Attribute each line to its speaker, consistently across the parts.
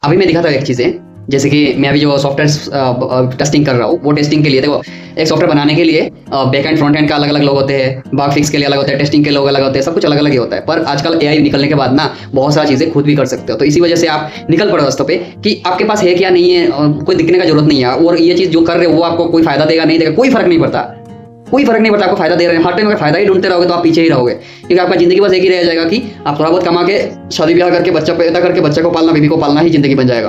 Speaker 1: अभी मैं दिखाता हूँ एक चीज़ें, जैसे कि मैं अभी जो सॉफ्टवेयर टेस्टिंग कर रहा हूँ, वो टेस्टिंग के लिए देखो, एक सॉफ्टवेयर बनाने के लिए बैक एंड फ्रंट एंड का अलग अलग लोग होते हैं, बग फिक्स के लिए अलग होते हैं, टेस्टिंग के लोग अलग होते हैं, सब कुछ अलग अलग ही होता है। पर आजकल एआई निकलने के बाद ना बहुत सारी चीज़ें खुद भी कर सकते हो, तो इसी वजह से आप निकल पड़ो रास्तों पे कि आपके पास है क्या नहीं है, कोई दिखने का जरूरत नहीं है। और ये चीज़ जो कर रहे हो वो आपको कोई फायदा देगा नहीं देगा, कोई फर्क नहीं पड़ता, कोई फर्क नहीं पड़ता। आपको फायदा दे रहे हैं, हर टाइम अगर फायदा ही ढूंढते रहोगे तो आप पीछे ही रहोगे, क्योंकि आपका जिंदगी बस एक ही रह जाएगा कि आप थोड़ा बहुत कमा के शादी ब्याह करके बच्चा पैदा करके बच्चे को पालना, बीबी को पालना ही जिंदगी बन जाएगा।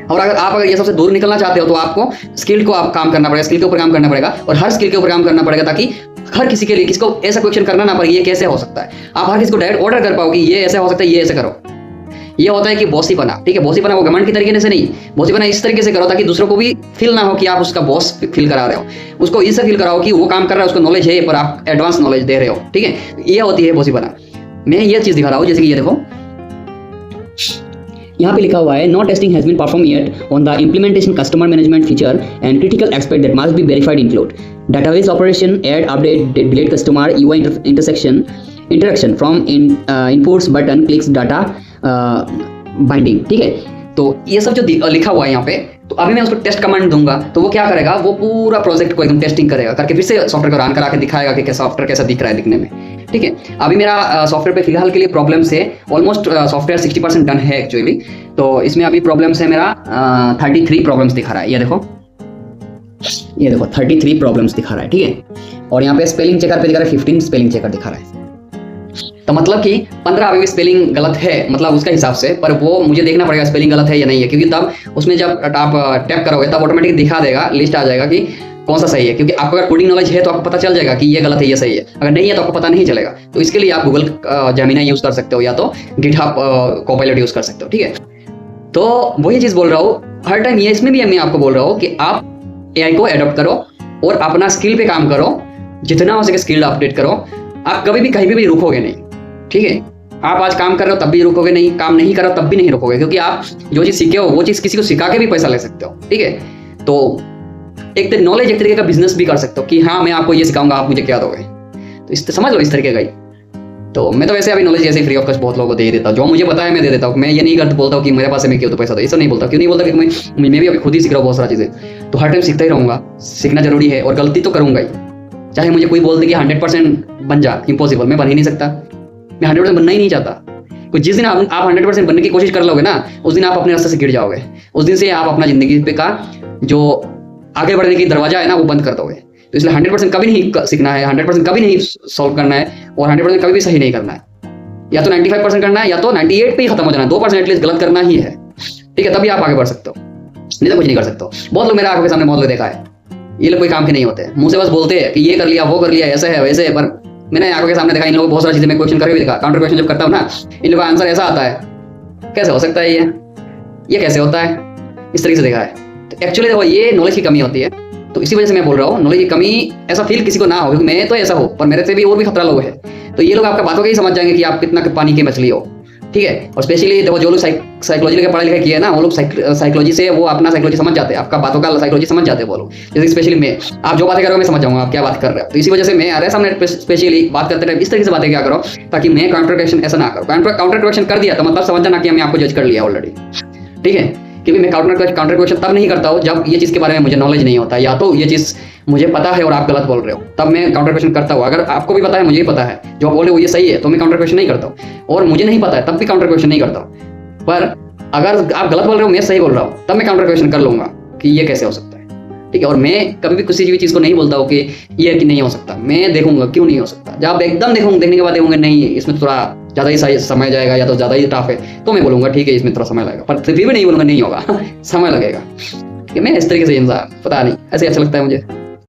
Speaker 1: और अगर ये सबसे दूर निकलना चाहते हो तो आपको स्किल को आप काम करना पड़ेगा, स्किल के ऊपर काम करना पड़ेगा, और हर स्किल के ऊपर काम करना पड़ेगा, ताकि हर किसी के लिए किसी को ऐसा क्वेश्चन करना ना पड़े ये कैसे हो सकता है। आप हर किसी को डायरेक्ट ऑर्डर कर पाओ कि ये ऐसा हो सकता है, ये ऐसे करो। ये होता है कि बॉसी बना, ठीक है। बॉसी बना वो घमंड की तरीके से नहीं, बॉसी बना इस तरीके से करो ताकि दूसरों को भी फील ना हो कि आप उसका बॉस फील करा रहे हो, उसको इससे फील कराओ कि वो काम कर रहा है, उसको नॉलेज है पर आप एडवांस नॉलेज दे रहे हो, ठीक है। ये होती है बॉसी बना। मैं ये चीज दिखा रहा हूँ, जैसे कि ये देखो यहाँ पे लिखा हुआ है, no testing has been perform yet on the implementation customer management feature and critical aspect that must be verified include database operation, add, update, delete customer UI interaction from inputs button clicks data binding, ठीक है। तो ये सब जो लिखा हुआ है यहाँ पे, तो अभी मैं उसको टेस्ट कमांड दूंगा तो वो क्या करेगा, वो पूरा प्रोजेक्ट को एकदम टेस्टिंग करेगा, करके फिर से सॉफ्टवेयर को रन करा के दिखाएगा कि सॉफ्टवेयर कैसा दिख रहा है दिखने में, ठीक है। अभी मेरा सॉफ्टवेयर पे फिलहाल के लिए प्रॉब्लम से ऑलमोस्ट सॉफ्टवेयर 60% डन है एक्चुअली। तो इसमें अभी प्रॉब्लम्स है मेरा 33 प्रॉब्लम्स दिखा रहा है, ये देखो 33 प्रॉब्लम्स दिखा रहा है, ठीक है। और यहाँ पे स्पेलिंग चेकर पे दिखा रहा है 15 स्पेलिंग चेकर दिखा रहा है। तो मतलब कि 15 अभी भी स्पेलिंग गलत है, मतलब उसका हिसाब से, पर वो मुझे देखना पड़ेगा स्पेलिंग गलत है या नहीं है, क्योंकि तब उसमें जब आप टैप करोगे तब ऑटोमेटिक दिखा देगा, लिस्ट आ जाएगा कि कौन सा सही है। क्योंकि आपको अगर कोडिंग नॉलेज है तो आपको पता चल जाएगा कि ये गलत है ये सही है, अगर नहीं है तो आपको पता नहीं चलेगा। तो इसके लिए आप गूगल जेमिनी यूज कर सकते हो या तो गिटहब कोपायलट यूज कर सकते हो, ठीक है। तो वही चीज बोल रहा हूँ हर टाइम, ये इसमें भी मैं आपको बोल रहा हूँ कि आप एआई को एडॉप्ट करो और अपना स्किल पे काम करो, जितना हो सके स्किल अपडेट करो। आप कभी भी कहीं भी रुकोगे नहीं, ठीक है। आप आज काम कर रहे हो तब भी रुकोगे नहीं, काम नहीं कर रहे हो तब भी नहीं रुकोगे, क्योंकि आप जो चीज सीखे हो वो चीज किसी को सिखा के भी पैसा ले सकते हो, ठीक है। तो एक नॉलेज एक तरीके का बिजनेस भी कर सकते हो कि हाँ मैं आपको ये सिखाऊंगा, आप मुझे क्या दोगे, तो इस समझ लो इस तरीके का ही। तो मैं तो वैसे अभी नॉलेज ऐसे फ्री ऑफ कॉस्ट बहुत लोगों को दे देता हूँ, जो मुझे पता है मैं दे देता हूँ। मैं ये नहीं करता बोलता हूँ कि मेरे पास है मैं क्यों तो पैसा दो, ऐसा नहीं बोलता। क्यों नहीं बोलता, क्योंकि मैं भी अभी खुद ही सीख रहा हूँ बहुत सारी चीज़ें, तो हर टाइम सीखता ही रहूँगा। सीखना जरूरी है और गलती तो करूँगा ही, चाहे मुझे कोई बोल दे कि 100% बन जा, इम्पॉसिबल, मैं बन ही नहीं सकता, मैं 100% बनना ही नहीं चाहता। तो जिस दिन आप 100% बनने की कोशिश कर लोगे ना, उस दिन आप अपने रास्ते से गिर जाओगे, उस दिन से आप अपना जिंदगी पे का जो आगे बढ़ने की दरवाजा है ना वो बंद कर दोगे। तो इसलिए 100% कभी नहीं सीखना है, 100% कभी नहीं सॉल्व करना है, और 100% कभी भी सही नहीं करना है। या तो 95% करना है या तो 98 पे ही खत्म हो जाना है, 2% एटलीस्ट गलत करना ही है, ठीक है। तभी आप आगे बढ़ सकते हो, नहीं तो कुछ नहीं कर सकते हो। बहुत लोग मेरे आंखों के सामने बहुत लोग देखा है, ये लोग कोई काम के नहीं होते, मुंह से बस बोलते हैं कि ये कर लिया वो कर लिया ऐसे है वैसे है, पर मैंने आंखों के सामने देखा इन लोगों को बहुत सारी चीजें मैं क्वेश्चन करके भी देखा। काउंटर क्वेश्चन जब करता हूँ ना, इन लोगों का आंसर ऐसा आता है, कैसे हो सकता है ये कैसे होता है, इस तरीके से देखा है। तो एक्चुअली देखो ये नॉलेज की कमी होती है, तो इसी वजह से मैं बोल रहा हूँ नॉलेज की कमी ऐसा फील किसी को ना हो, क्योंकि मैं तो ऐसा हूँ पर मेरे से भी और भी खतरा लोग है। तो ये लोग आपका बातों के ही समझ जाएंगे कि आप कितना पानी की मछली हो, ठीक है। और स्पेशली देखो जो लोग साइकोलॉजी के पढ़ाई लिखाई किए हैं ना, वो लोग साइकोलॉजी से वो अपना साइकोलॉजी समझ जाते हैं, आपका बातों का साइकोलॉजी समझ जाते हैं वो लोग। जैसे स्पेशली मैं, आप जो बातें करोगे मैं समझ जाऊंगा आप क्या बात कर रहे हो। तो इसी वजह से मैं अरे सामने स्पेशली बात करते रहे इस तरीके से बातें क्या करो, ताकि मैं काउंटर क्वेश्चन ऐसा ना करो। काउंटर क्वेश्चन कर दिया तो मतलब समझ जाना कि मैं आपको जज कर लिया ऑलरेडी, ठीक है। क्योंकि मैं काउंटर क्वेश्चन तब नहीं करता हूँ जब ये चीज़ के बारे में मुझे नॉलेज नहीं होता, या तो ये चीज़ मुझे पता है और आप गलत बोल रहे हो, तब मैं काउंटर क्वेश्चन करता हूँ। अगर आपको भी पता है मुझे भी पता है जो बोले वो ये सही है, तो मैं काउंटर क्वेश्चन नहीं करता हूँ। और मुझे नहीं पता है तब भी काउंटर क्वेश्चन नहीं करता हूँ। पर अगर आप गलत बोल रहे हो मैं सही बोल रहा हूँ, तब मैं काउंटर क्वेश्चन कर लूंगा कि ये कैसे हो सकता है, ठीक है। और मैं कभी भी किसी भी चीज़ को नहीं बोलता हूँ कि ये कि नहीं हो सकता, मैं देखूंगा क्यों नहीं हो सकता। जब आप एकदम देखने के बाद देखूंगे नहीं इसमें थोड़ा ज़्यादा ही समय जाएगा या तो ज़्यादा ही टफ है, तो मैं बोलूंगा ठीक है इसमें थोड़ा समय लगेगा, पर फिर भी नहीं बोलूंगा नहीं होगा समय लगेगा। मैं इस तरीके से इंसान, पता नहीं ऐसे अच्छा लगता है मुझे।